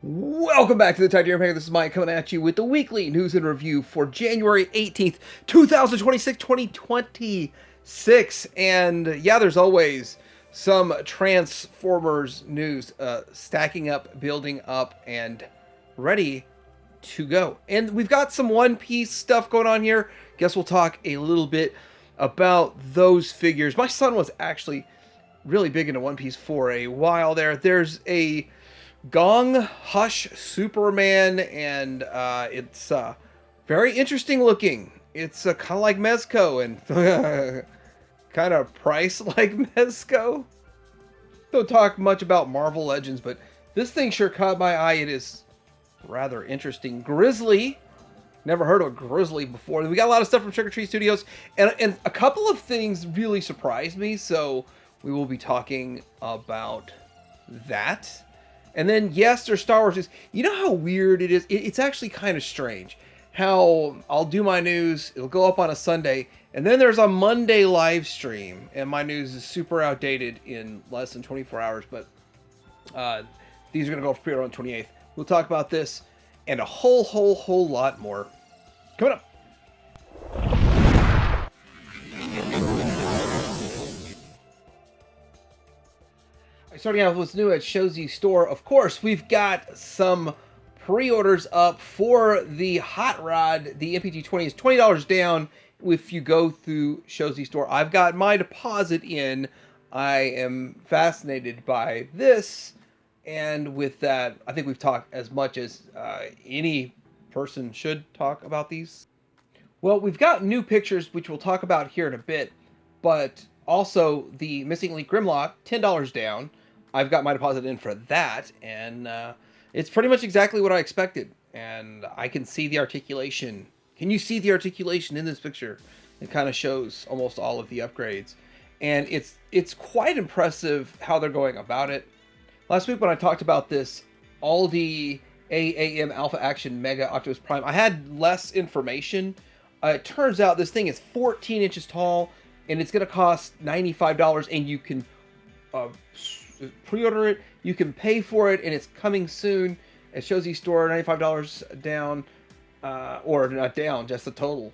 Welcome back to the Tigersharks. This is Mike coming at you with the weekly news and review for January 18th, 2026. And yeah, there's always some Transformers news stacking up, building up, and ready to go. And we've got some One Piece stuff going on here. Guess we'll talk a little bit about those figures. My son was actually really big into One Piece for a while there. There's a Gong Hush Superman, and it's very interesting looking. It's kind of like Mezco and kind of priced like Mezco. Don't talk much about Marvel Legends, but this thing sure caught my eye. It is rather interesting. Grizzly. Never heard of a Grizzly before. We got a lot of stuff from Trick or Treat Studios, and a couple of things really surprised me, so we will be talking about that. And then, yes, there's Star Wars news. You know how weird it is? It's actually kind of strange how I'll do my news, it'll go up on a Sunday, and then there's a Monday live stream, and my news is super outdated in less than 24 hours, but these are going to go for pre-order on the 28th. We'll talk about this and a whole lot more coming up. Starting out with what's new at Show.Z store, of course, we've got some pre-orders up for the Hot Rod. The MPG-20 is $20 down if you go through Show.Z store. I've got my deposit in. I am fascinated by this, and with that, I think we've talked as much as any person should talk about these. Well, we've got new pictures, which we'll talk about here in a bit, but also the missing Link Grimlock, $10 down. I've got my deposit in for that, and it's pretty much exactly what I expected. And I can see the articulation. Can you see the articulation in this picture? It kind of shows almost all of the upgrades. And it's quite impressive how they're going about it. Last week when I talked about this Aldi AAM Alpha Action Mega Optimus Prime, I had less information. It turns out this thing is 14 inches tall, and it's going to cost $95, and you can pre-order it, you can pay for it, and it's coming soon at Show.Z store. $95 down, or not down, just the total,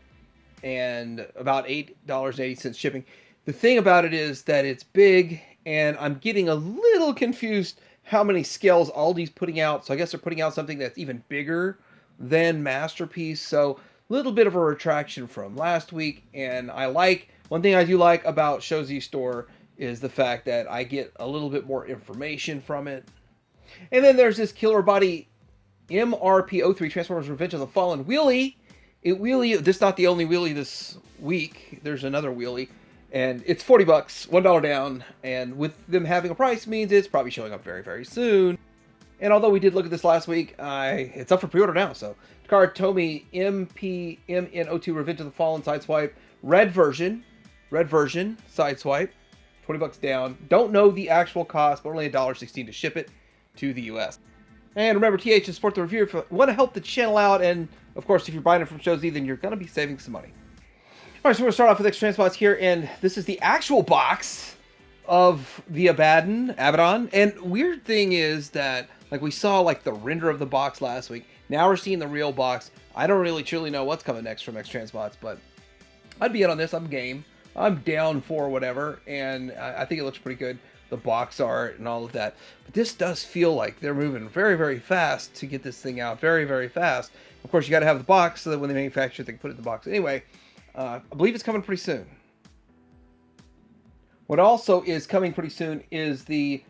and about $8.80 shipping. The thing about it is that it's big, and I'm getting a little confused how many scales Aldi's putting out. So I guess they're putting out something that's even bigger than Masterpiece. So a little bit of a retraction from last week, and one thing I do like about Show.Z store is the fact that I get a little bit more information from it. And then there's this Killer Body MRP-03 Transformers Revenge of the Fallen wheelie. This is not the only wheelie this week. There's another wheelie, and it's $40, $1 down. And with them having a price means it's probably showing up very, very soon. And although we did look at this last week, it's up for pre-order now. So Takara Tomy MPMN02 Revenge of the Fallen Sideswipe, red version Sideswipe. $20 down. Don't know the actual cost, but only $1.16 to ship it to the US. And remember, TH, to support the review if you want to help the channel out, and of course, if you're buying it from Show.Z, then you're going to be saving some money. All right, so we're going to start off with X-Transbots here, and this is the actual box of the Abaddon. And weird thing is that, like, we saw like the render of the box last week. Now we're seeing the real box. I don't really truly know what's coming next from X-Transbots, but I'd be in on this. I'm game. I'm down for whatever, and I think it looks pretty good, the box art and all of that. But this does feel like they're moving very, very fast to get this thing out, very, very fast. Of course, you got to have the box so that when they manufacture it, they can put it in the box. Anyway, I believe it's coming pretty soon. What also is coming pretty soon is the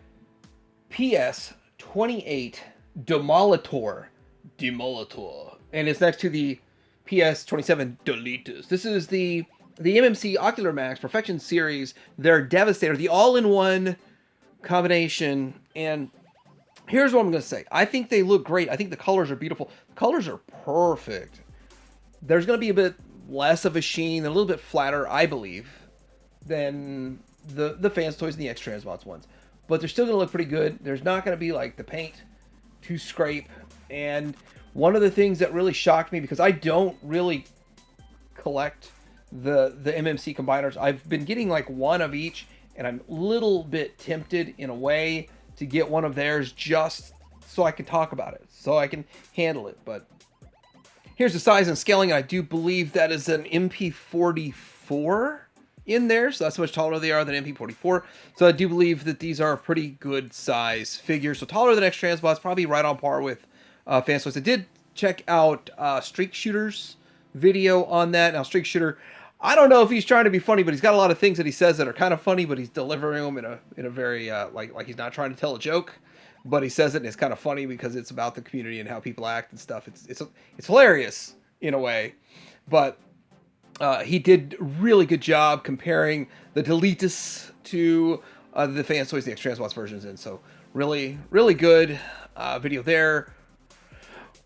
PS28 Demolitor, and it's next to the PS27 Dolitus. This is the MMC Ocular Max Perfection Series, their Devastator, the all-in-one combination. And here's what I'm going to say. I think they look great. I think the colors are beautiful. The colors are perfect. There's going to be a bit less of a sheen, a little bit flatter, I believe, than the Fans Toys and the X-Transbots ones. But they're still going to look pretty good. There's not going to be like the paint to scrape. And one of the things that really shocked me, because I don't really collect the MMC combiners. I've been getting like one of each, and I'm a little bit tempted in a way to get one of theirs just so I can talk about it, so I can handle it. But here's the size and scaling. I do believe that is an MP44 in there, so that's how much taller they are than MP44. So I do believe that these are pretty good size figures. So taller than X-Transbots, probably right on par with Fans Toys. I did check out Streak Shooter's video on that. Now, Streak Shooter, I don't know if he's trying to be funny, but he's got a lot of things that he says that are kind of funny, but he's delivering them in a very like he's not trying to tell a joke, but he says it and it's kind of funny because it's about the community and how people act and stuff. It's hilarious in a way, but he did a really good job comparing the Deletus to the Fans Toys, the X-Transbots versions, and so really good video there.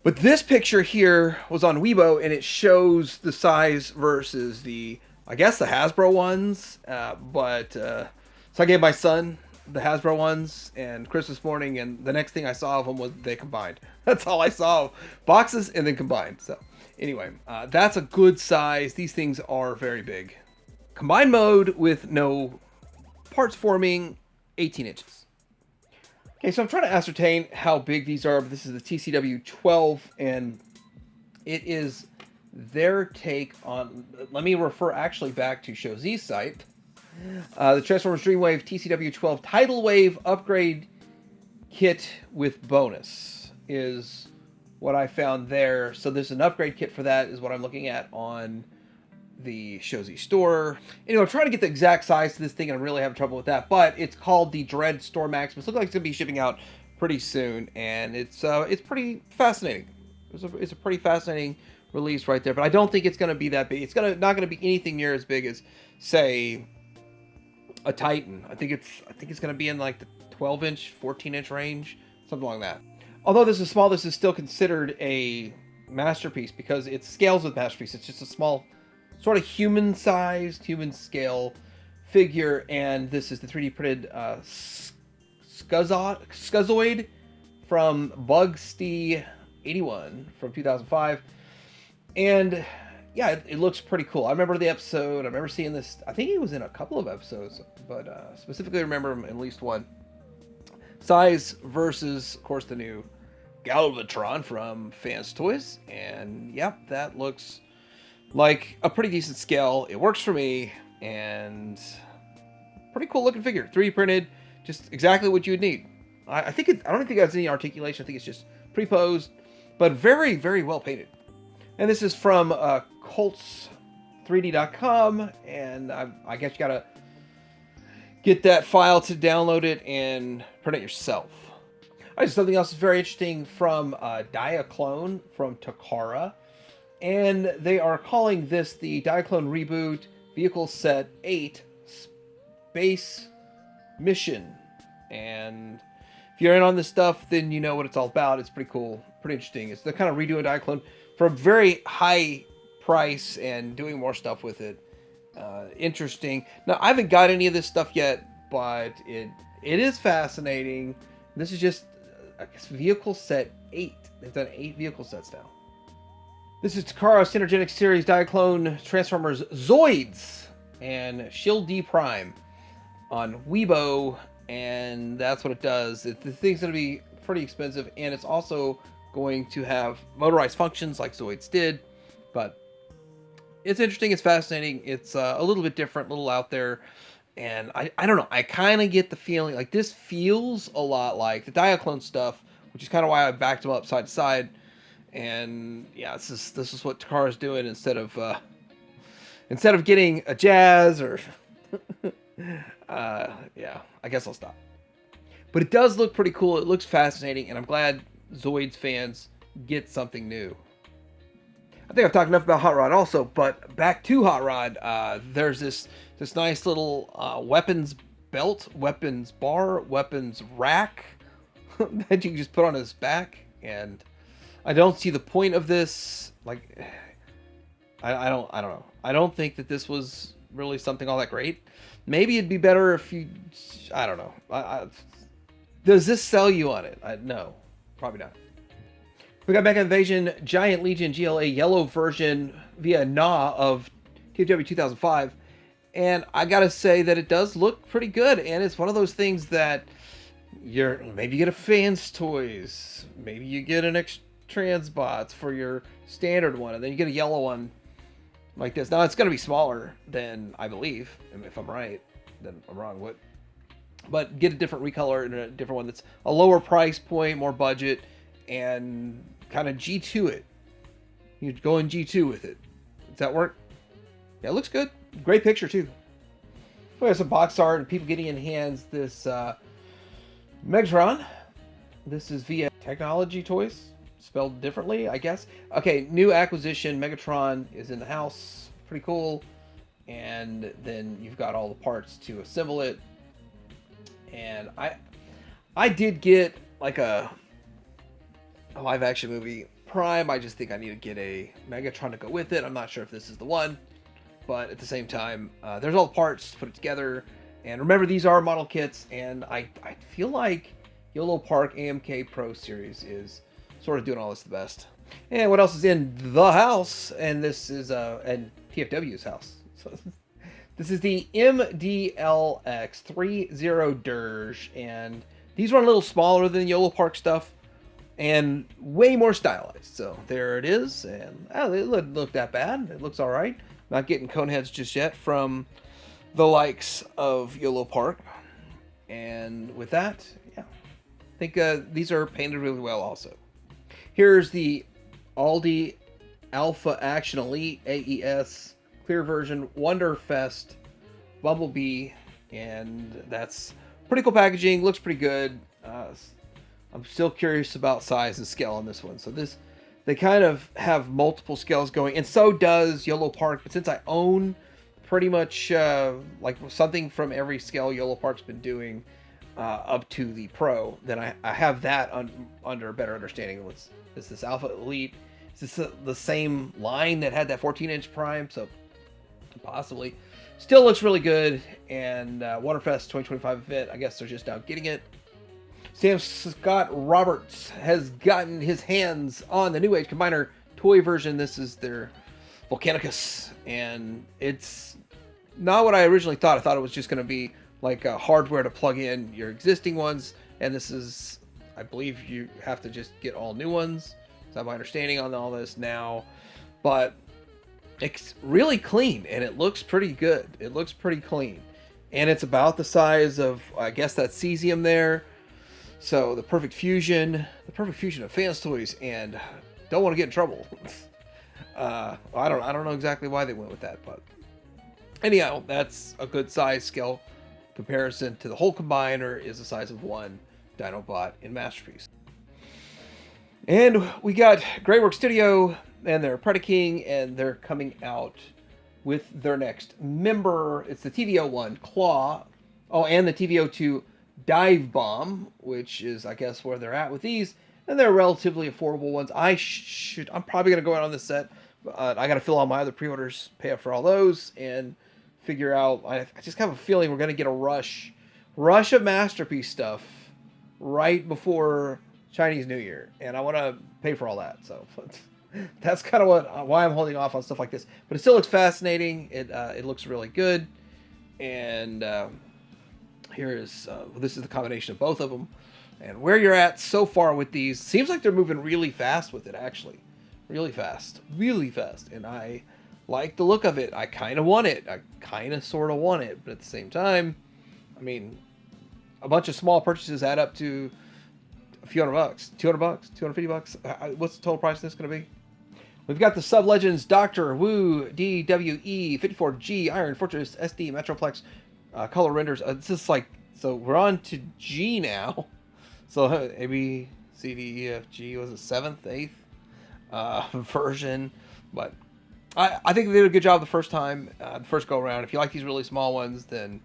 But this picture here was on Weibo, and it shows the size versus I guess the Hasbro ones. So I gave my son the Hasbro ones and Christmas morning, and the next thing I saw of them was they combined. That's all I saw, boxes and then combined. So anyway, that's a good size. These things are very big. Combined mode with no parts forming, 18 inches. Okay, so I'm trying to ascertain how big these are, but this is the TCW12, and it is their take on... Let me refer actually back to Show.Z's site. The Transformers Dreamwave TCW12 Tidal Wave Upgrade Kit with bonus is what I found there. So there's an upgrade kit for that is what I'm looking at on the Show.Z store. Anyway, I'm trying to get the exact size to this thing, and I'm really having trouble with that. But it's called the Dread Store Maximus. Looks like it's gonna be shipping out pretty soon, and it's pretty fascinating. It's a pretty fascinating release right there. But I don't think it's gonna be that big. It's not gonna be anything near as big as, say, a Titan. I think it's gonna be in like the 12-inch, 14-inch range, something like that. Although this is small, this is still considered a masterpiece because it scales with masterpiece. It's just a small, sort of human-sized, human-scale figure, and this is the 3D printed Scuzoid from Bugsty 81 from 2005, and yeah, it looks pretty cool. I remember the episode. I remember seeing this. I think he was in a couple of episodes, but specifically remember him in at least one. Size versus, of course, the new Galvatron from Fans Toys, and yep, that looks like a pretty decent scale. It works for me, and pretty cool looking figure. 3D printed, just exactly what you would need. I don't think it has any articulation. I think it's just pre-posed, but very, very well painted. And this is from Colts3D.com, and I guess you gotta get that file to download it and print it yourself. All right, something else is very interesting from Diaclone from Takara. And they are calling this the Diaclone Reboot Vehicle Set 8 Space Mission. And if you're in on this stuff, then you know what it's all about. It's pretty cool, pretty interesting. It's the kind of redoing Diaclone for a very high price and doing more stuff with it. Interesting. Now, I haven't got any of this stuff yet, but it is fascinating. This is just, I guess, Vehicle Set 8. They've done 8 vehicle sets now. This is Takara Synergetic Series Diaclone Transformers Zoids and Shield D Prime on Weibo, and that's what it does. The thing's going to be pretty expensive, and it's also going to have motorized functions like Zoids did, but it's interesting, it's fascinating, it's a little bit different, a little out there, and I don't know, I kind of get the feeling, like this feels a lot like the Diaclone stuff, which is kind of why I backed them up side to side. And yeah, this is what Takara's doing instead of getting a Jazz or yeah, I guess I'll stop. But it does look pretty cool. It looks fascinating, and I'm glad Zoids fans get something new. I think I've talked enough about Hot Rod also, but back to Hot Rod, there's this nice little weapons belt, weapons bar, weapons rack that you can just put on his back, and I don't see the point of this. Like, I don't know. I don't think that this was really something all that great. Maybe it'd be better if you, I don't know. Does this sell you on it? No, probably not. We got Mega Invasion Giant Legion GLA yellow version via NA of TFW 2005. And I gotta say that it does look pretty good. And it's one of those things that Maybe you get a Fans Toys. Maybe you get an X-Transbots for your standard one, and then you get a yellow one like this. Now it's going to be smaller than I believe, if I'm right. Then I'm wrong. But get a different recolor and a different one that's a lower price point, more budget, and kind of G2 it. You go in G2 with it. Does that work? Yeah, it looks good. Great picture too. We have some box art and people getting in hands this Megatron. This is via Technology Toys, spelled differently, I guess. Okay, new acquisition. Megatron is in the house. Pretty cool. And then you've got all the parts to assemble it. And I did get like a live action movie Prime. I just think I need to get a Megatron to go with it. I'm not sure if this is the one, but at the same time, there's all the parts to put it together. And remember, these are model kits, and I feel like Yolo Park AMK Pro Series is sort of doing all this the best. And what else is in the house? And this is and TFW's house. So this is the MDLX 30 Dirge, and these run a little smaller than Yolo Park stuff, and way more stylized. So there it is, and it doesn't look that bad. It looks all right. Not getting cone heads just yet from the likes of Yolo Park. And with that, yeah, I think these are painted really well also. Here's the Aldi Alpha Action Elite AES clear version Wonderfest Bumblebee, and that's pretty cool packaging. Looks pretty good. I'm still curious about size and scale on this one. So they kind of have multiple scales going, and so does Yolo Park. But since I own pretty much like something from every scale Yolo Park's been doing up to the Pro, then I have that under a better understanding. Is this Alpha Elite? Is this the same line that had that 14-inch Prime? So possibly. Still looks really good. And Waterfest 2025 event, I guess they're just now getting it. Sam Scott Roberts has gotten his hands on the New Age Combiner toy version. This is their Volcanicus, and it's not what I originally thought. I thought it was just going to be like hardware to plug in your existing ones, and this is, I believe you have to just get all new ones. That's my understanding on all this now, but it's really clean, and it looks pretty good. It looks pretty clean, and it's about the size of, I guess, that cesium there. So the perfect fusion of Fans Toys, and don't want to get in trouble. I don't know exactly why they went with that, but anyhow, that's a good size scale comparison to the whole combiner is the size of one Dinobot in Masterpiece. And we got Greywork Studio and their Predaking, and they're coming out with their next member. It's the TVO1 Claw. Oh, and the TVO2 Dive Bomb, which is, I guess, where they're at with these, and they're relatively affordable ones. I'm probably gonna go out on this set, but I gotta fill out my other pre-orders, pay up for all those, and figure out. I just have a feeling we're gonna get a rush of Masterpiece stuff right before Chinese New Year, and I want to pay for all that. So that's kind of why I'm holding off on stuff like this. But it still looks fascinating. It looks really good, and this is the combination of both of them, and where you're at so far with these. Seems like they're moving really fast with it, actually. Really fast, and I like the look of it. I kind of want it. I kind of sort of want it, but at the same time, I mean, a bunch of small purchases add up to a few $100, $200, $250. What's the total price of this going to be? We've got the Sub Legends Doctor Wu DWE 54G Iron Fortress SD Metroplex color renders. This is like, so we're on to G now. So A B C D E F G was the 7th, 8th version, but I think they did a good job the first time, the first go around. If you like these really small ones, then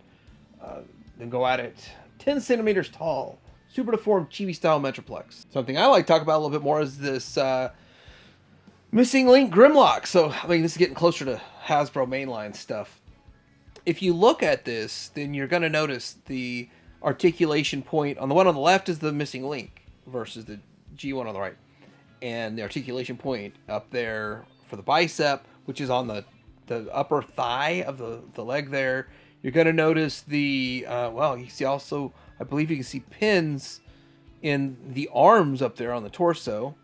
go at it. 10 centimeters tall, super deformed chibi style Metroplex. Something I like to talk about a little bit more is this missing Link Grimlock. So I mean, this is getting closer to Hasbro mainline stuff. If you look at this, then you're going to notice the articulation point. On the one on the left is the missing Link versus the G1 on the right. And the articulation point up there for the bicep, which is on the upper thigh of the leg there. You're going to notice the, you see also I believe you can see pins in the arms up there on the torso.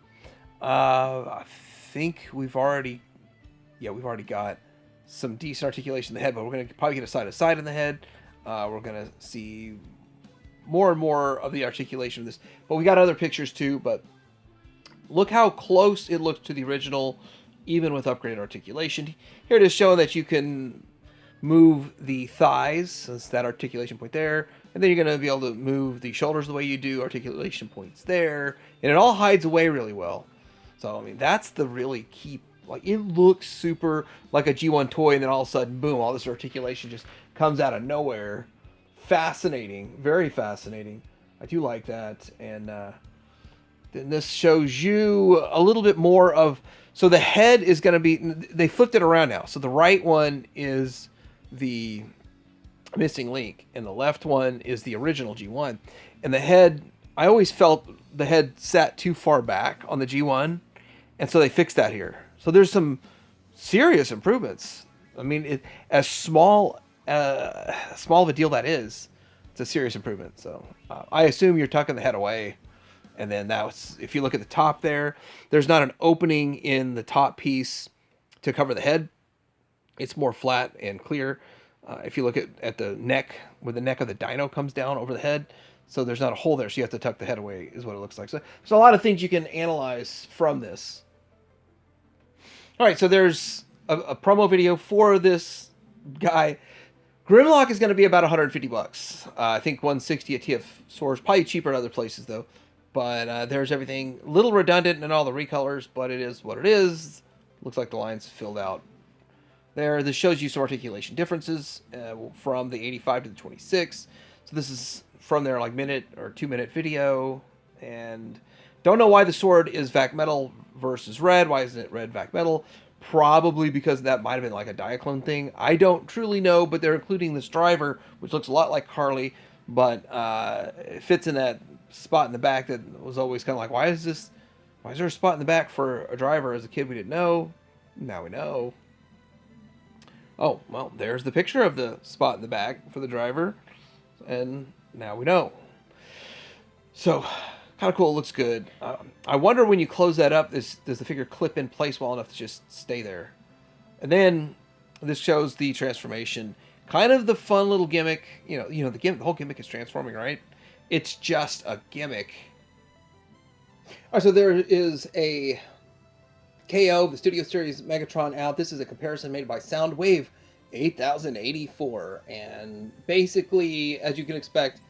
I think we've already got some decent articulation in the head, but we're going to probably get a side-to-side in the head. We're going to see more and more of the articulation of this. But we got other pictures too, but look how close it looks to the original, even with upgraded articulation. Here it is showing that you can move the thighs, so it's that articulation point there, and then you're going to be able to move the shoulders the way you do, articulation points there, and it all hides away really well. So, I mean, that's the really key. Like, it looks super like a G1 toy, and then all of a sudden, boom, all this articulation just comes out of nowhere. Fascinating. Very fascinating. I do like that. And then this shows you a little bit more of... So the head is going to be... They flipped it around now. So the right one is the missing link, and the left one is the original G1. And the head... I always felt the head sat too far back on the G1, and so they fixed that here. So there's some serious improvements. I mean, as small of a deal that is, it's a serious improvement. So I assume you're tucking the head away, and then that's, if you look at the top there, there's not an opening in the top piece to cover the head. It's more flat and clear. If you look at the neck, where the neck of the dino comes down over the head, so there's not a hole there, so you have to tuck the head away, is what it looks like. So there's a lot of things you can analyze from this. All right, so there's a promo video for this guy. Grimlock is going to be about $150. I think $160 at TF stores, probably cheaper at other places though. But there's everything, a little redundant in all the recolors, but it is what it is. Looks like the line's filled out there. This shows you some articulation differences from the 85 to the 26. So this is from their like minute or 2 minute video, and don't know why the sword is vac metal versus red. Why isn't it red vac metal? Probably because that might have been like a Diaclone thing. I don't truly know, but they're including this driver, which looks a lot like Harley, but it fits in that spot in the back that was always kind of like, why is there a spot in the back for a driver? As a kid, we didn't know. Now we know. Oh, well, there's the picture of the spot in the back for the driver, and now we know. So, kind of cool. It looks good. I wonder when you close that up, does the figure clip in place well enough to just stay there? And then this shows the transformation. Kind of the fun little gimmick. You know the whole gimmick is transforming, right? It's just a gimmick. All right, so there is a KO, the Studio Series Megatron out. This is a comparison made by Soundwave 8084, and basically, as you can expect,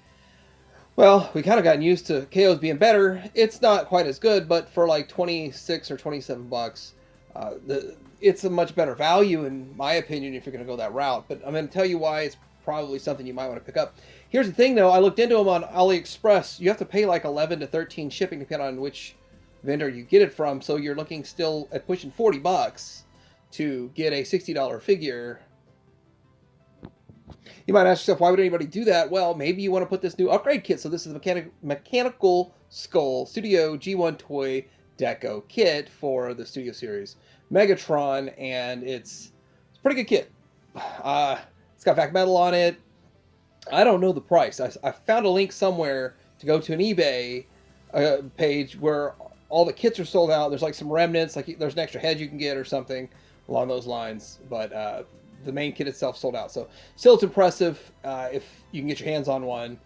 well, we kind of gotten used to KOs being better. It's not quite as good, but for like 26 or 27 bucks, it's a much better value in my opinion if you're going to go that route. But I'm going to tell you why it's probably something you might want to pick up. Here's the thing though, I looked into them on AliExpress. You have to pay like 11 to 13 shipping depending on which vendor you get it from. So you're looking still at pushing 40 bucks to get a $60 figure. You might ask yourself, why would anybody do that? Well, maybe you want to put this new upgrade kit. So this is the Mechanical Skull Studio G1 Toy Deco kit for the Studio Series Megatron, and it's a pretty good kit. It's got vac metal on it. I don't know the price. I found a link somewhere to go to an eBay page where all the kits are sold out. There's like some remnants, like there's an extra head you can get or something along those lines, but the main kit itself sold out. So still, it's impressive if you can get your hands on one.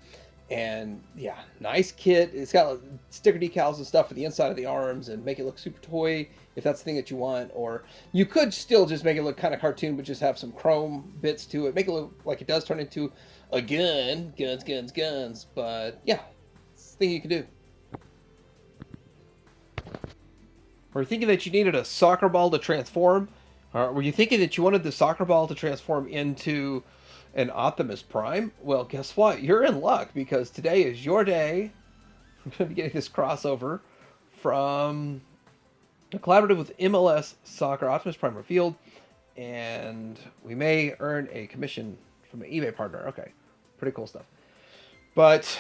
And yeah, nice kit. It's got sticker decals and stuff for the inside of the arms and make it look super toy if that's the thing that you want. Or you could still just make it look kind of cartoon, but just have some chrome bits to it. Make it look like it does turn into a gun. Guns. But yeah, it's the thing you can do. Were you thinking that you needed a soccer ball to transform? Or were you thinking that you wanted the soccer ball to transform into an Optimus Prime? Well, guess what? You're in luck, because today is your day. I'm going to be getting this crossover from a collaborative with MLS Soccer, Optimus Prime revealed, and we may earn a commission from an eBay partner. Okay, pretty cool stuff. But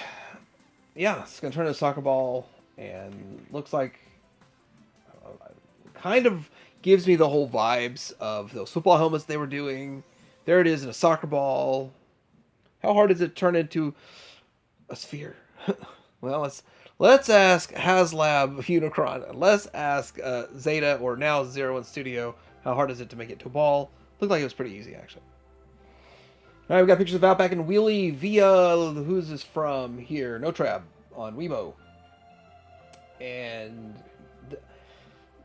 yeah, it's going to turn into a soccer ball, and looks like kind of gives me the whole vibes of those football helmets they were doing. There it is in a soccer ball. How hard is it to turn into A sphere. Well, let's ask HasLab Unicron. Let's ask Zeta, or now 01 Studio, how hard is it to make it to a ball? Looked like it was pretty easy, actually. All right, we got pictures of Outback and Wheelie via, who's this from here? No Trab on Weibo. And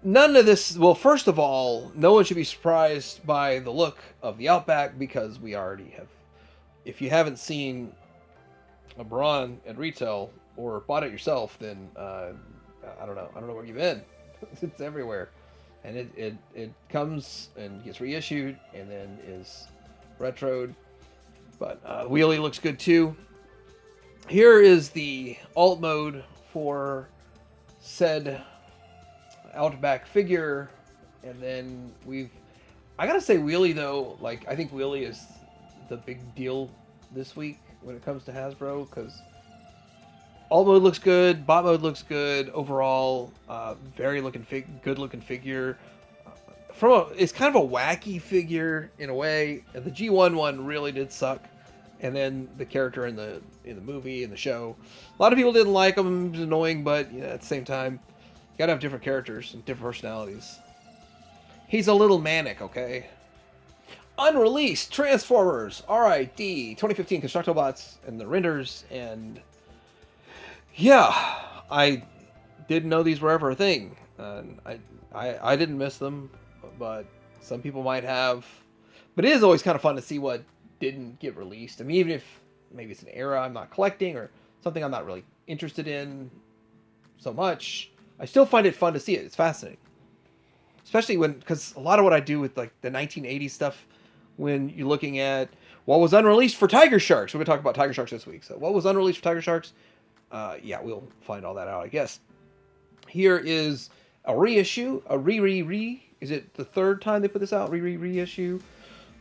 none of this, well, first of all, no one should be surprised by the look of the Outback, because we already have. If you haven't seen a Braun at retail or bought it yourself, then I don't know where you've been. It's everywhere, and it comes and gets reissued and then is retroed. But Wheelie looks good too. Here is the alt mode for said Outback figure, and then I gotta say, Wheelie though, like, I think Wheelie is the big deal this week when it comes to Hasbro, because alt mode looks good, bot mode looks good overall. Very good looking figure. It's kind of a wacky figure in a way. The G1 one really did suck, and then the character in the movie, in the show, a lot of people didn't like him. It was annoying, but at the same time, you gotta have different characters and different personalities. He's a little manic, okay? Unreleased Transformers RID 2015 Constructobots and the renders, and yeah, I didn't know these were ever a thing. And I didn't miss them, but some people might have. But it is always kind of fun to see what didn't get released. I mean, even if maybe it's an era I'm not collecting or something I'm not really interested in so much, I still find it fun to see it. It's fascinating. Especially because a lot of what I do with like the 1980s stuff, when you're looking at what was unreleased for Tigersharks. We're going to talk about Tigersharks this week. So what was unreleased for Tigersharks? Yeah, we'll find all that out, I guess. Here is a reissue, is it the third time they put this out? Reissue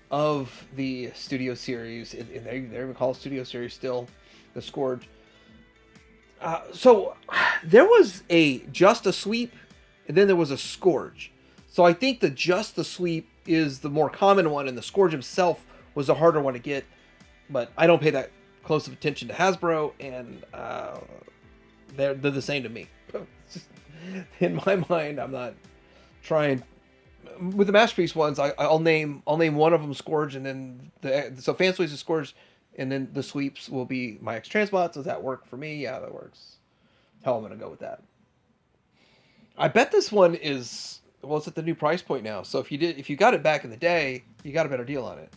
of the Studio Series. And they even call it Studio Series still, the Scourge. So there was just a sweep, and then there was a Scourge. So I think the just the sweep is the more common one, and the Scourge himself was the harder one to get. But I don't pay that close of attention to Hasbro, and they're the same to me. In my mind, I'm not trying. With the Masterpiece ones, I'll name one of them Scourge, and then so Fan Sweeps is Scourge, and then the sweeps will be my X-Transbots. Does that work for me? Yeah, that works. Hell, I'm gonna go with that. I bet this one is, well, it's at the new price point now. So if you got it back in the day, you got a better deal on it.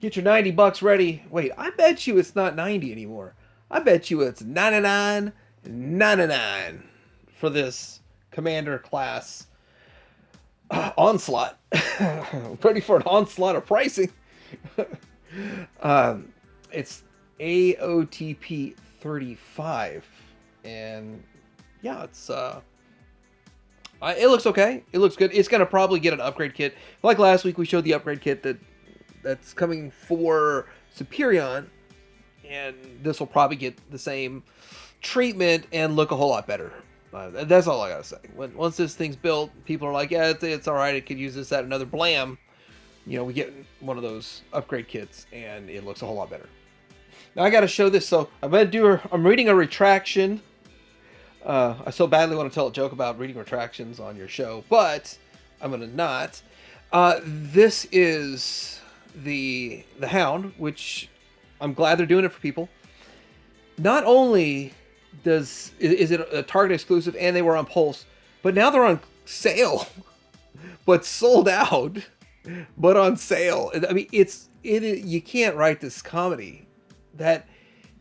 Get your $90 ready. Wait, I bet you it's not 90 anymore. I bet you it's 99.99 for this Commander class onslaught. Ready for an onslaught of pricing. It's AOTP 35, and yeah, it's it looks okay. It looks good. It's gonna probably get an upgrade kit. Like last week, we showed the upgrade kit that's coming for Superion, and this will probably get the same treatment and look a whole lot better. That's all I gotta say. Once this thing's built, people are like, yeah, it's all right. It could use this, that, another blam. We get one of those upgrade kits, and it looks a whole lot better. Now I gotta show this. So I'm reading a retraction. I so badly want to tell a joke about reading retractions on your show, but I'm gonna not. This is the Hound, which I'm glad they're doing it for people. Not only is it a Target exclusive, and they were on Pulse, but now they're on sale, but sold out, but on sale. I mean, you can't write this comedy. That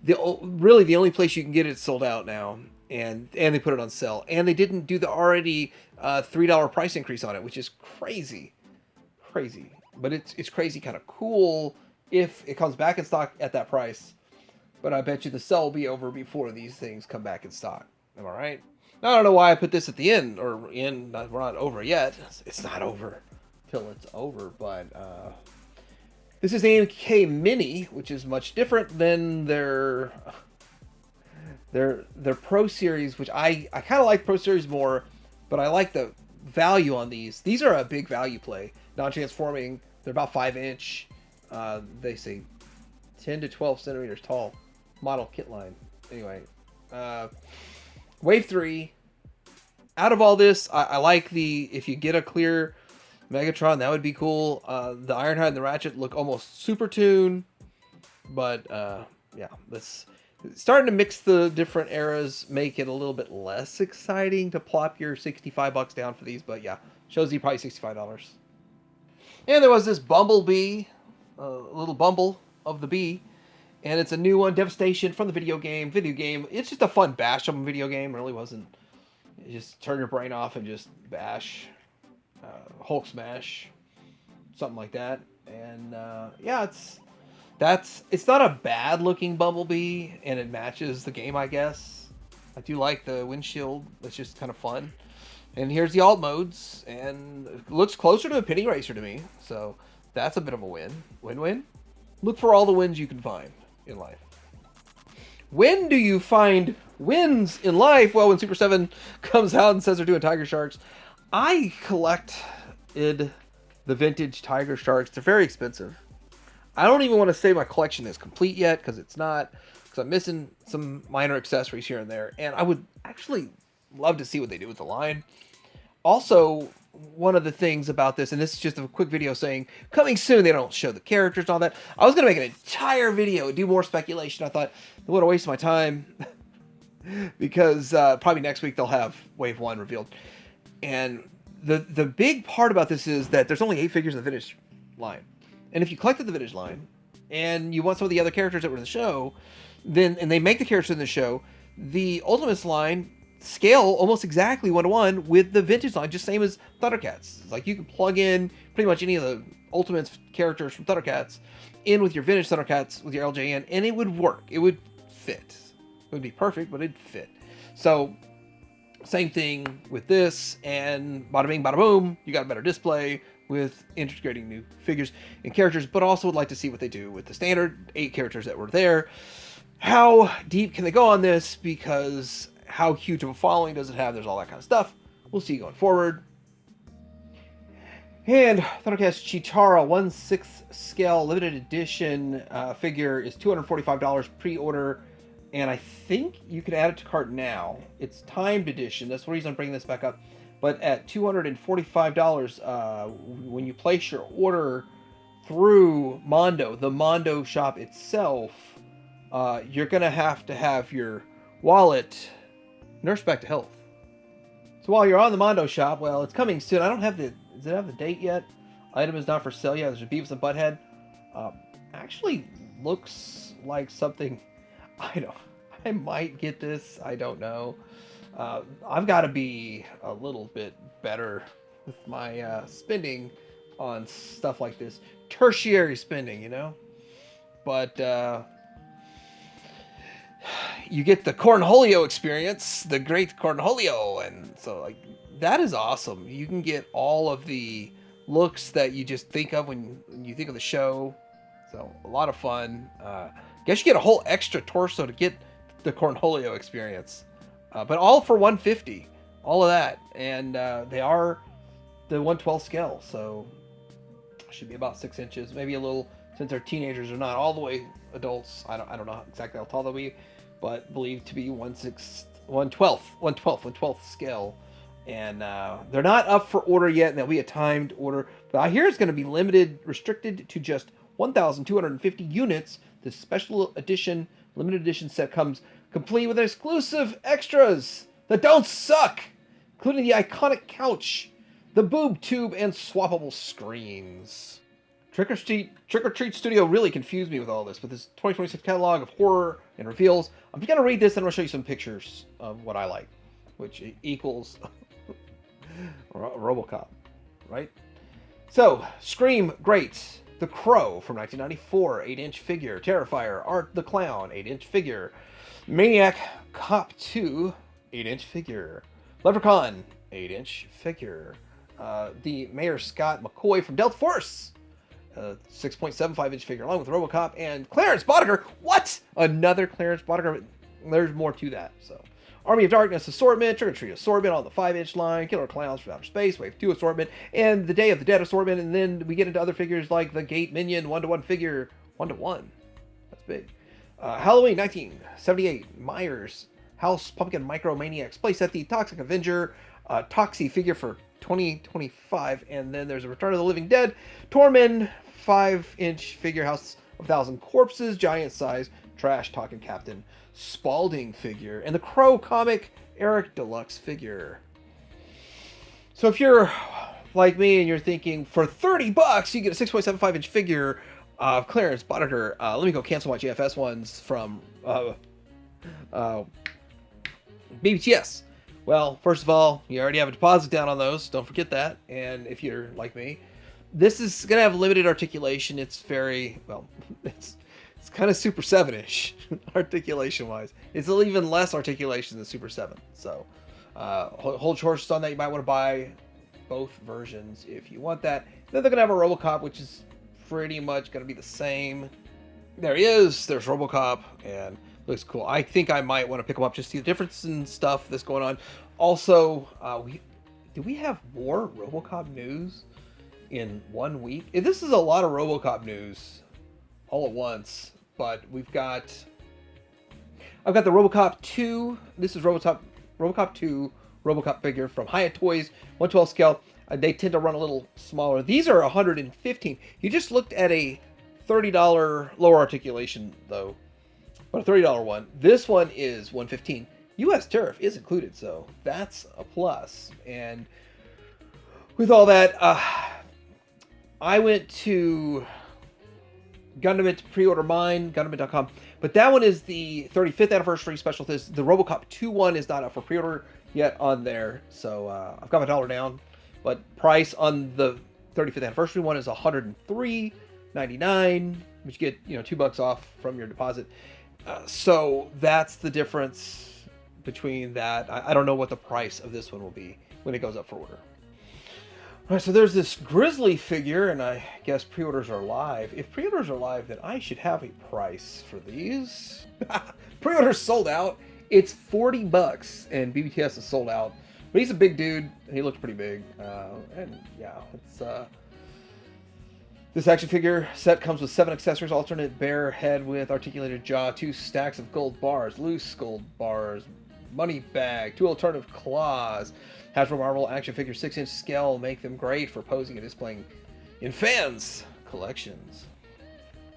really the only place you can get it sold out now, and they put it on sale, and they didn't do the already $3 price increase on it, which is crazy. But it's crazy kind of cool if it comes back in stock at that price. But I bet you the sale will be over before these things come back in stock. Am I right? Now, I don't know why I put this at the end, or we're not over yet. It's not over till it's over, but this is AMK Mini, which is much different than their Pro Series, which I kind of like Pro Series more, but I like the value on these. These are a big value play. Non-transforming, they're about 5-inch. They say 10 to 12 centimeters tall model kit line. Anyway, Wave 3. Out of all this, I like if you get a clear Megatron, that would be cool. The Ironhide and the Ratchet look almost Super Toon. But, yeah, that's starting to mix the different eras, make it a little bit less exciting to plop your $65 down for these. But, yeah, Show.Z probably $65. And there was this Bumblebee, little bumble of the bee. And it's a new one, Devastation, from the video game. It's just a fun bash 'em video game. It really wasn't. You just turn your brain off and just bash. Hulk smash. Something like that. And, yeah, it's not a bad looking Bumblebee. And it matches the game, I guess. I do like the windshield. It's just kind of fun. And here's the alt modes. And it looks closer to a Penny Racer to me. So that's a bit of a win. Win-win. Look for all the wins you can find in life. When do you find wins in life? Well, when Super 7 comes out and says they're doing Tigersharks. I collected the vintage Tigersharks. They're very expensive. I don't even want to say my collection is complete yet, because it's not. Because I'm missing some minor accessories here and there. And I would actually love to see what they do with the line. Also, one of the things about this, and this is just a quick video saying, coming soon, they don't show the characters and all that. I was going to make an entire video and do more speculation. I thought, I would have wasted my time. Because probably next week they'll have Wave 1 revealed. And the big part about this is that there's only 8 figures in the vintage line. And if you collected the vintage line, and you want some of the other characters that were in the show, and they make the characters in the show, the Ultimates line scale almost exactly 1-to-1 with the vintage line, just same as Thundercats. It's like you can plug in pretty much any of the Ultimates characters from Thundercats in with your vintage Thundercats with your LJN, and it would work. It would fit. It would be perfect, but it'd fit. So, same thing with this, and bada bing, bada boom, you got a better display with integrating new figures and characters, but also would like to see what they do with the standard 8 characters that were there. How deep can they go on this? Because how huge of a following does it have? There's all that kind of stuff. We'll see going forward. And Thundercats Chitara 1/6 scale limited edition figure is $245 pre-order. And I think you can add it to cart now. It's timed edition. That's the reason I'm bringing this back up. But at $245, when you place your order through Mondo, the Mondo shop itself, you're going to have your wallet nursed back to health. So while you're on the Mondo shop, well, it's coming soon. I don't have does it have the date yet? Item is not for sale yet. There's a Beavis and Butt-Head. Actually looks like something... I might get this. I don't know. I've got to be a little bit better with my spending on stuff like this. Tertiary spending, you know? But you get the Cornholio experience, the great Cornholio. And so, like, that is awesome. You can get all of the looks that you just think of when you think of the show. So, a lot of fun. Guess you get a whole extra torso to get the Cornholio experience, but all for $150, all of that, and they are the 1/12 scale, so should be about 6 inches, maybe a little, since they're teenagers, they're not all the way adults. I don't know exactly how tall they'll be, but believed to be 1/12 scale, and they're not up for order yet, and there'll be a timed order, but I hear it's going to be restricted to just 1,250 units. The special edition, limited edition set comes complete with exclusive extras that don't suck, including the iconic couch, the boob tube, and swappable screens. Trick or Treat Studio really confused me with all this, but this 2026 catalog of horror and reveals. I'm just going to read this and I'm going to show you some pictures of what I like, which equals Robocop, right? So, Scream, great. The Crow from 1994, 8-inch figure. Terrifier, Art the Clown, 8-inch figure. Maniac Cop 2, 8-inch figure. Leprechaun, 8-inch figure. The Mayor Scott McCoy from Delta Force, 6.75-inch figure, along with Robocop and Clarence Boddicker. What? Another Clarence Boddicker. There's more to that, so. Army of Darkness assortment, Trick or Treat assortment on the 5-inch line, Killer Clowns from Outer Space, Wave 2 assortment, and the Day of the Dead assortment, and then we get into other figures like the Gate Minion 1-to-1 figure, 1-to-1. That's big. Halloween 1978, Myers, House Pumpkin Micromaniacs, playset the Toxic Avenger, Toxie figure for 2025, and then there's a Return of the Living Dead, Tormund 5-inch figure, House of 1,000 Corpses, giant size, trash talking Captain Spaulding figure, and the Crow comic Eric Deluxe figure. So if you're like me and you're thinking for $30 you get a 6.75 inch figure of Clarence Boddicker, let me go cancel my GFS ones from BBTS. Well, first of all, you already have a deposit down on those. Don't forget that. And if you're like me, this is going to have limited articulation. It's very, well, it's kind of Super 7-ish articulation-wise. It's even less articulation than Super 7. So hold your horses on that. You might want to buy both versions if you want that. Then they're going to have a Robocop, which is pretty much going to be the same. There he is. There's Robocop, and looks cool. I think I might want to pick him up just to see the difference in stuff that's going on. Also, do we have more Robocop news in 1 week? This is a lot of Robocop news all at once, but I've got the Robocop 2. This is Robocop 2 Robocop figure from Hyatt Toys, 112 scale. They tend to run a little smaller. These are 115. You just looked at a $30 lower articulation though, but a $30 one. This one is 115. U.S. tariff is included, so that's a plus. And with all that, I went to Gundam to pre-order mine, Gundam.com, but that one is the 35th anniversary special. The Robocop 2 one is not up for pre-order yet on there, so I've got my dollar down. But price on the 35th anniversary one is $103.99, which you get $2 off from your deposit. So that's the difference between that. I don't know what the price of this one will be when it goes up for order. All right, so there's this Grizzly figure, and I guess pre-orders are live. If pre-orders are live, then I should have a price for these. Pre-orders sold out. It's $40, and BBTS is sold out. But he's a big dude, and he looks pretty big. And yeah, it's this action figure set comes with 7 accessories: alternate bear head with articulated jaw, 2 stacks of gold bars, loose gold bars, money bag, 2 alternative claws. Hasbro Marvel action figure 6-inch scale make them great for posing and displaying in fans' collections.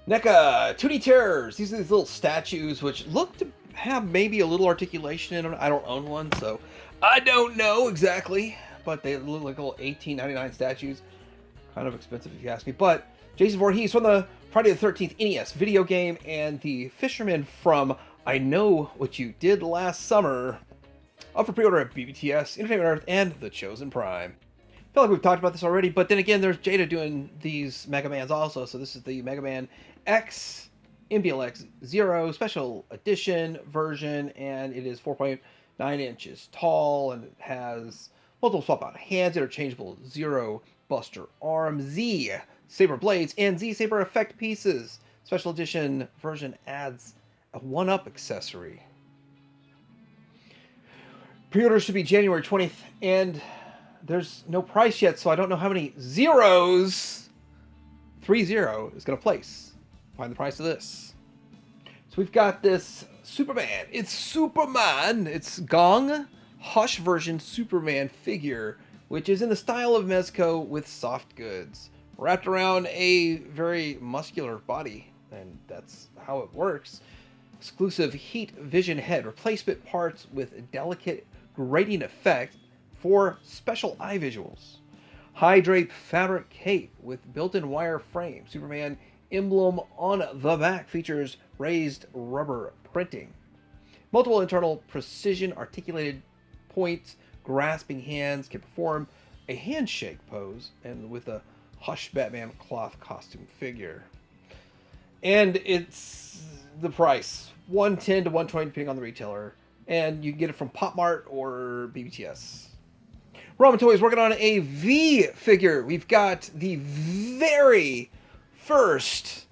NECA 2D Terrors. These are these little statues which look to have maybe a little articulation in them. I don't own one, so I don't know exactly, but they look like little $18.99 statues. Kind of expensive if you ask me. But Jason Voorhees from the Friday the 13th NES video game, and the Fisherman from I Know What You Did Last Summer, up for pre-order at BBTS, Entertainment Earth, and The Chosen Prime. I feel like we've talked about this already, but then again, there's Jada doing these Mega Mans also. So this is the Mega Man X MBLX 0 Special Edition version, and it is 4.9 inches tall, and it has multiple swap-out hands, interchangeable Zero Buster arm, Z Saber blades, and Z Saber effect pieces. Special Edition version adds a 1-up accessory. Pre-order should be January 20th, and there's no price yet, so I don't know how many zeros 30 is going to place. Find the price of this. So we've got this Superman. It's Superman. It's Gong Hush version Superman figure, which is in the style of Mezco with soft goods, wrapped around a very muscular body, and that's how it works. Exclusive heat vision head, replacement parts with delicate grading effect for special eye visuals. High drape fabric cape with built-in wire frame. Superman emblem on the back features raised rubber printing. Multiple internal precision articulated points. Grasping hands can perform a handshake pose, and with a Hush Batman cloth costume figure. And it's the price, $110 to $120 depending on the retailer, and you can get it from Pop Mart or BBTS. Ramen Toys working on a V figure. We've got the very first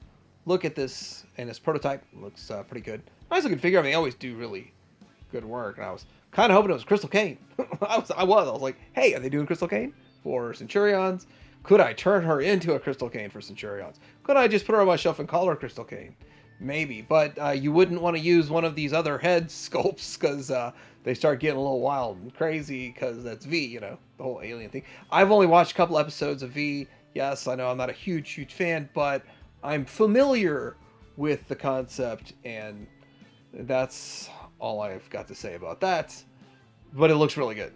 look at this, and this prototype looks pretty good. Nice looking figure. I mean, they always do really good work, and I was kind of hoping it was Crystal Kane. I was like, hey, are they doing Crystal Kane for Centurions? Could I turn her into a Crystal Kane for Centurions? Could I just put her on my shelf and call her Crystal Kane? maybe. But you wouldn't want to use one of these other head sculpts because they start getting a little wild and crazy because that's V, you know, the whole alien thing. I've only watched a couple episodes of V. Yes, I know I'm not a huge fan, but I'm familiar with the concept, and that's all I've got to say about that. But it looks really good.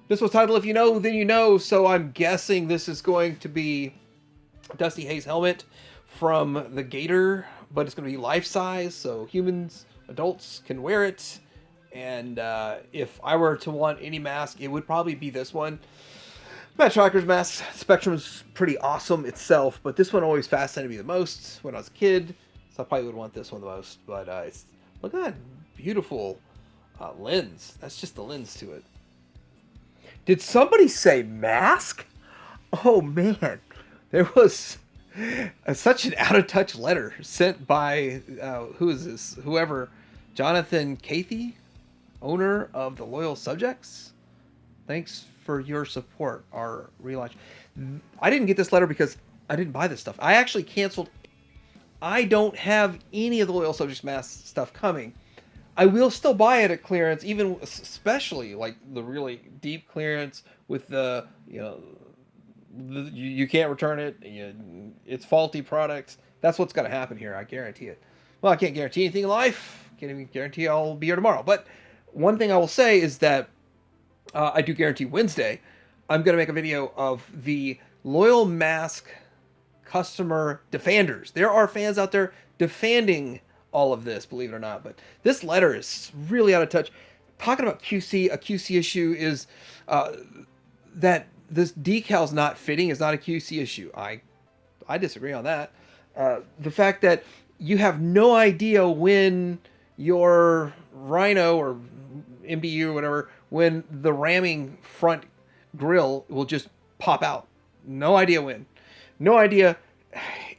This was titled If You Know, Then You Know, so I'm guessing this is going to be Dusty Hayes' helmet from the Gator, but it's going to be life-size, so humans, adults can wear it. And if I were to want any mask, it would probably be this one. Matt Tracker's mask spectrum's pretty awesome itself, but this one always fascinated me the most when I was a kid, so I probably would want this one the most. But it's, look at that beautiful lens. That's just the lens to it. Did somebody say mask? Oh man, there was such an out-of-touch letter sent by, who is this? Whoever, Jonathan Cathy, owner of the Loyal Subjects. Thanks for your support, our relaunch. I didn't get this letter because I didn't buy this stuff. I actually canceled. I don't have any of the Loyal Subjects mask stuff coming. I will still buy it at clearance, even especially like the really deep clearance with the, you know, you can't return it. It's faulty products. That's what's going to happen here. I guarantee it. Well, I can't guarantee anything in life. Can't even guarantee I'll be here tomorrow. But one thing I will say is that I do guarantee Wednesday, I'm going to make a video of the Loyal Mask customer defenders. There are fans out there defending all of this, believe it or not. But this letter is really out of touch. Talking about QC, a QC issue is that this decal's not fitting is not a QC issue. I disagree on that. The fact that you have no idea when your Rhino or MBU or whatever, when the ramming front grill will just pop out. No idea when. No idea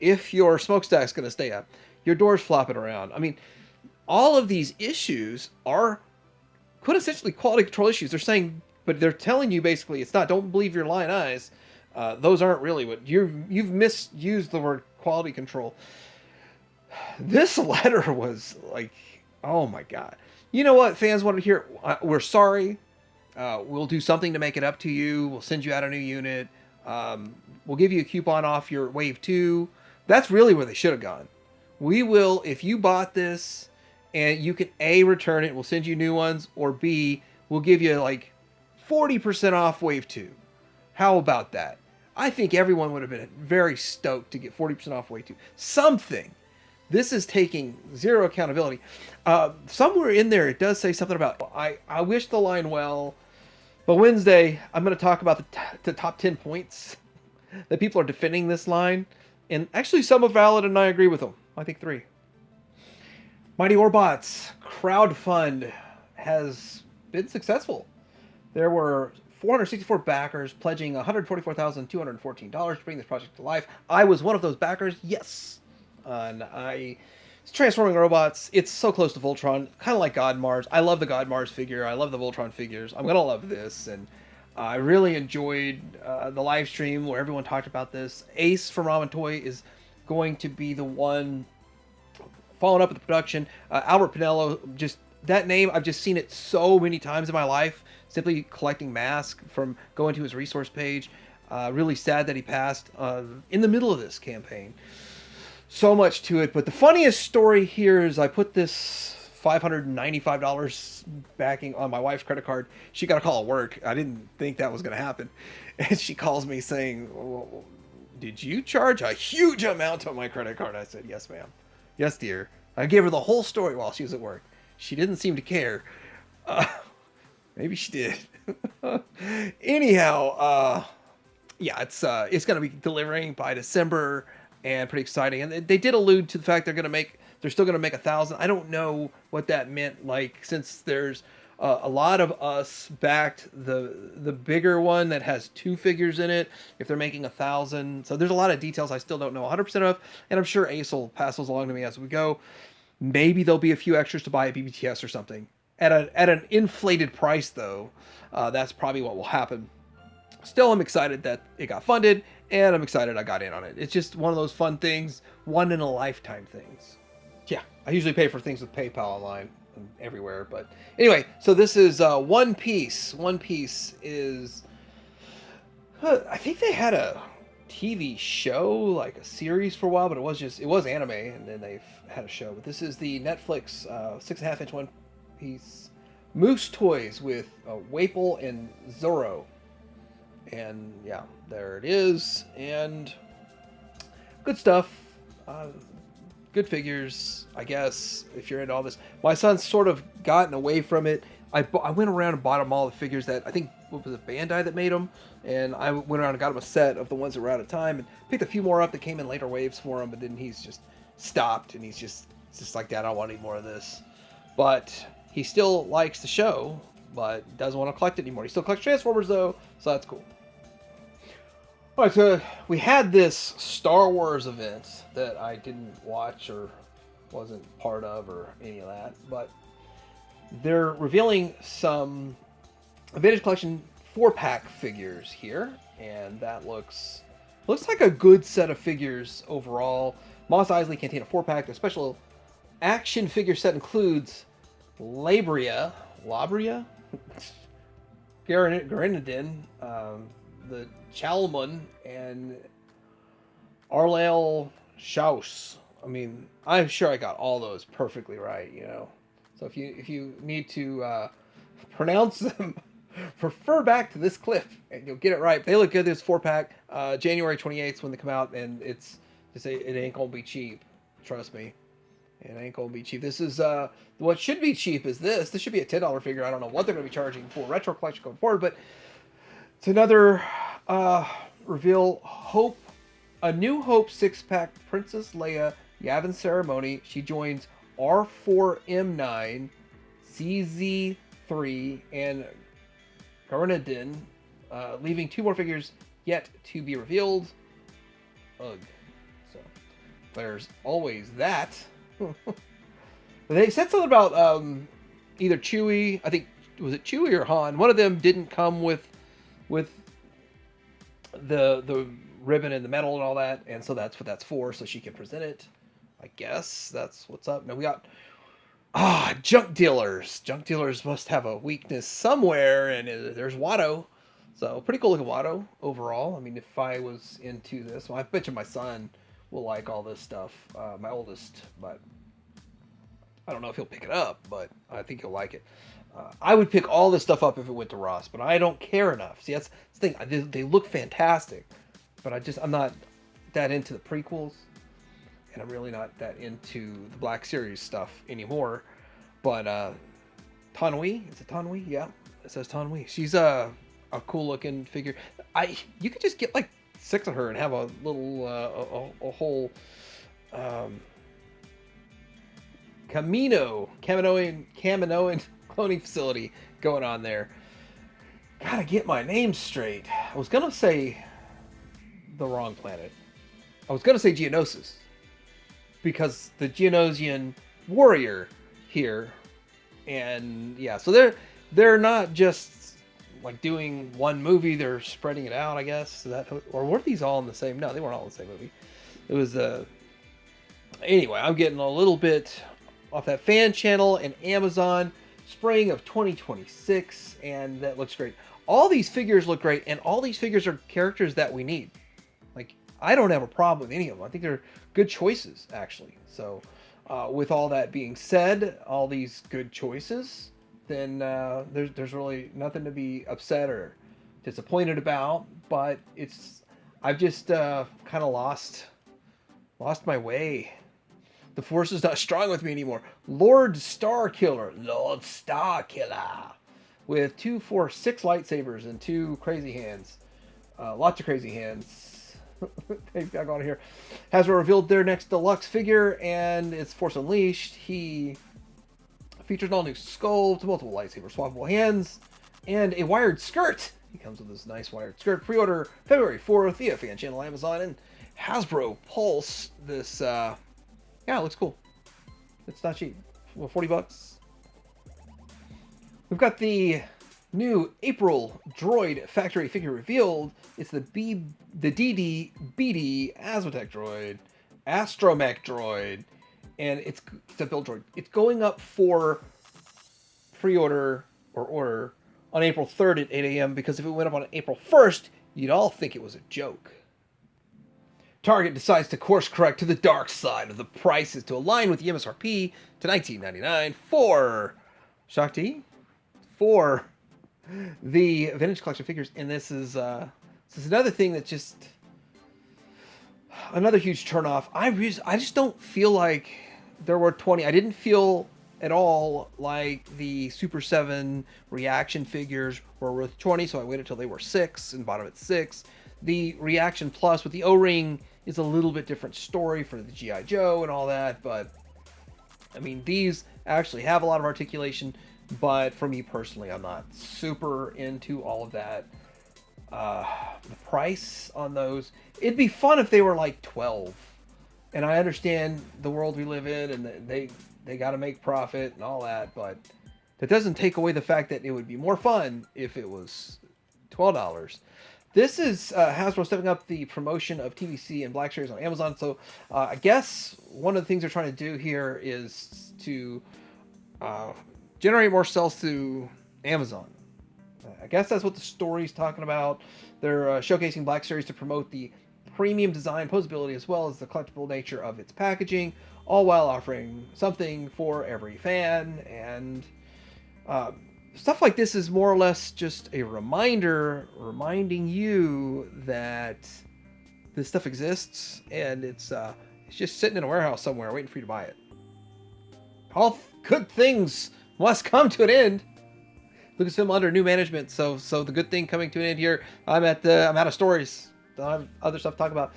if your smokestack's going to stay up. Your door's flopping around. I mean, all of these issues are quintessentially quality control issues. They're saying, but they're telling you basically it's not. Don't believe your lying eyes. Those aren't really what you've misused the word quality control. This letter was like, oh my God. You know what fans want to hear? We're sorry. We'll do something to make it up to you. We'll send you out a new unit. We'll give you a coupon off your Wave 2. That's really where they should have gone. We will, if you bought this and you can A, return it, we'll send you new ones, or B, we'll give you like 40% off Wave 2. How about that? I think everyone would have been very stoked to get 40% off Wave 2. Something. This is taking zero accountability. Somewhere in there, it does say something about, I wish the line well, but Wednesday, I'm going to talk about the top 10 points that people are defending this line. And actually, some are valid, and I agree with them. I think 3. Mighty Orbots crowdfund has been successful. There were 464 backers pledging $144,214 to bring this project to life. I was one of those backers, yes. And it's transforming robots. It's so close to Voltron, kind of like God Mars. I love the God Mars figure. I love the Voltron figures. I'm going to love this. And I really enjoyed the live stream where everyone talked about this. Ace from Ramen Toy is going to be the one following up with the production. Albert Pinello, just that name, I've just seen it so many times in my life, simply collecting masks from going to his resource page. Really sad that he passed in the middle of this campaign. So much to it. But the funniest story here is I put this $595 backing on my wife's credit card. She got a call at work. I didn't think that was going to happen. And she calls me saying, well, did you charge a huge amount on my credit card? I said, yes, ma'am. Yes, dear. I gave her the whole story while she was at work. She didn't seem to care. Maybe she did. Anyhow, yeah, it's going to be delivering by December, and pretty exciting. And they did allude to the fact they're still going to make 1,000. I don't know what that meant, like, since there's a lot of us backed the bigger one that has 2 figures in it, if they're making 1,000. So there's a lot of details I still don't know 100% of, and I'm sure Ace will pass those along to me as we go. Maybe there'll be a few extras to buy at BBTS or something. At an inflated price, though, that's probably what will happen. Still, I'm excited that it got funded, and I'm excited I got in on it. It's just one of those fun things, one in a lifetime things. Yeah, I usually pay for things with PayPal online and everywhere. But anyway, so this is One Piece. One Piece is... I think they had a TV show, like a series for a while, but it was anime, and then they've had a show. But this is the Netflix 6.5-inch One Piece Moose toys with Waple and Zoro. And yeah, there it is. And good stuff. Good figures, I guess, if you're into all this. My son's sort of gotten away from it. I went around and bought him all the figures that, I think, what was it, Bandai that made them? And I went around and got him a set of the ones that were out of time and picked a few more up that came in later waves for him, but then he's just stopped, and he's just like, Dad, I don't want any more of this. But he still likes the show, but doesn't want to collect it anymore. He still collects Transformers, though, so that's cool. All right, so we had this Star Wars event that I didn't watch or wasn't part of or any of that, but they're revealing some Vintage Collection 4-pack figures here, and that looks like a good set of figures overall. Mos Eisley contain a 4-pack. The special action figure set includes Labria, Garanadin, the Chalmon, and Arlael Schaus. I mean, I'm sure I got all those perfectly right, you know. So if you need to pronounce them, refer back to this clip and you'll get it right. They look good. This 4-pack, January 28th when they come out, and it ain't gonna be cheap. Trust me, it ain't gonna be cheap. This is what should be cheap is this. This should be a $10 figure. I don't know what they're gonna be charging for Retro Collection going forward, but it's another reveal. Hope, a New Hope 6-pack Princess Leia Yavin Ceremony. She joins R4M9, CZ3, and Garnadin, leaving 2 more figures yet to be revealed. Ugh. So there's always that. They said something about either Chewie. I think, was it Chewie or Han? One of them didn't come with the ribbon and the medal and all that, and so that's what that's for, so she can present it. I guess that's what's up. Now we got junk dealers. Junk dealers must have a weakness somewhere, and there's Watto. So pretty cool looking Watto overall. I mean, if I was into this, well, I bet you my son will like all this stuff. My oldest, but I don't know if he'll pick it up, but I think he'll like it. I would pick all this stuff up if it went to Ross, but I don't care enough. See, that's the thing. They look fantastic, but I'm not that into the prequels, and I'm really not that into the Black Series stuff anymore. But Tanwi, is it Tanwi? Yeah, it says Tanwi. She's a cool looking figure. You could just get like 6 of her and have a little a whole Kaminoan cloning facility going on there. Gotta get my name straight. I was gonna say the wrong planet. I was gonna say Geonosis, because the Geonosian warrior here, and yeah, so they're not just like doing one movie, they're spreading it out, I guess. Or were these all in the same? No, they weren't all in the same movie. It was anyway, I'm getting a little bit off that fan channel and Amazon. Spring of 2026, and that looks great. All these figures look great, and all these figures are characters that we need. Like, I don't have a problem with any of them. I think they're good choices, actually. So, with all that being said, all these good choices, then there's really nothing to be upset or disappointed about. But I've just kind of lost my way. The force is not strong with me anymore. Lord Starkiller. With 2, 4, 6 lightsabers and 2 crazy hands. Lots of crazy hands. They've got on here. Hasbro revealed their next deluxe figure, and it's Force Unleashed. He features an all-new sculpt, multiple lightsaber swappable hands, and a wired skirt. He comes with this nice wired skirt. Pre-order February 4th via fan channel, Amazon, and Hasbro Pulse. This, yeah, it looks cool. It's not cheap. Well, $40. We've got the new April Droid factory figure revealed. It's the DD BD Asmotech droid, Astromech droid, and it's a build droid. It's going up for pre-order or order on April 3rd at 8 a.m. because if it went up on April 1st, you'd all think it was a joke. Target decides to course correct to the dark side of the prices to align with the MSRP to $19.99 for Shock-Z, for the vintage collection figures. And this is another thing that just another huge turnoff. I just don't feel like there were 20. I didn't feel at all like the Super 7 reaction figures were worth 20, so I waited till they were 6 and bought them at 6. The Reaction Plus with the O-Ring is a little bit different story for the G.I. Joe and all that, but I mean, these actually have a lot of articulation, but for me personally, I'm not super into all of that. The price on those, it'd be fun if they were like 12, and I understand the world we live in, and they got to make profit and all that, but that doesn't take away the fact that it would be more fun if it was $12. This is Hasbro stepping up the promotion of TVC and Black Series on Amazon. So I guess one of the things they're trying to do here is to generate more sales through Amazon. I guess that's what the story's talking about. They're showcasing Black Series to promote the premium design, posability, as well as the collectible nature of its packaging, all while offering something for every fan. And stuff like this is more or less just a reminder, reminding you that this stuff exists, and it's just sitting in a warehouse somewhere waiting for you to buy it. All good things must come to an end. Lucasfilm under new management, so the good thing coming to an end here. I'm out of stories. Don't have other stuff to talk about.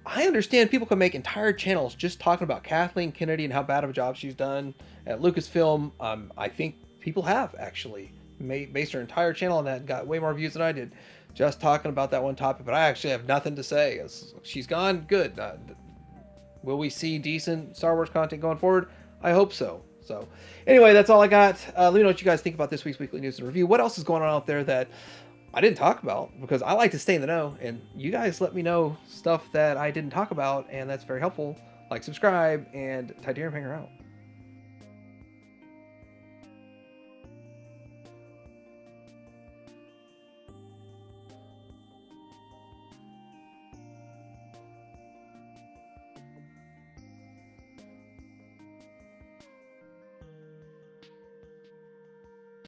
I understand people can make entire channels just talking about Kathleen Kennedy and how bad of a job she's done at Lucasfilm. I think people have actually based their entire channel on that and got way more views than I did just talking about that one topic, but I actually have nothing to say. She's gone, good. Will we see decent Star Wars content going forward? I hope so. So anyway, that's all I got. Let me know what you guys think about this week's weekly news and review. What else is going on out there that I didn't talk about? Because I like to stay in the know, and you guys let me know stuff that I didn't talk about, and that's very helpful. Like, subscribe, and Titanium Hanger out.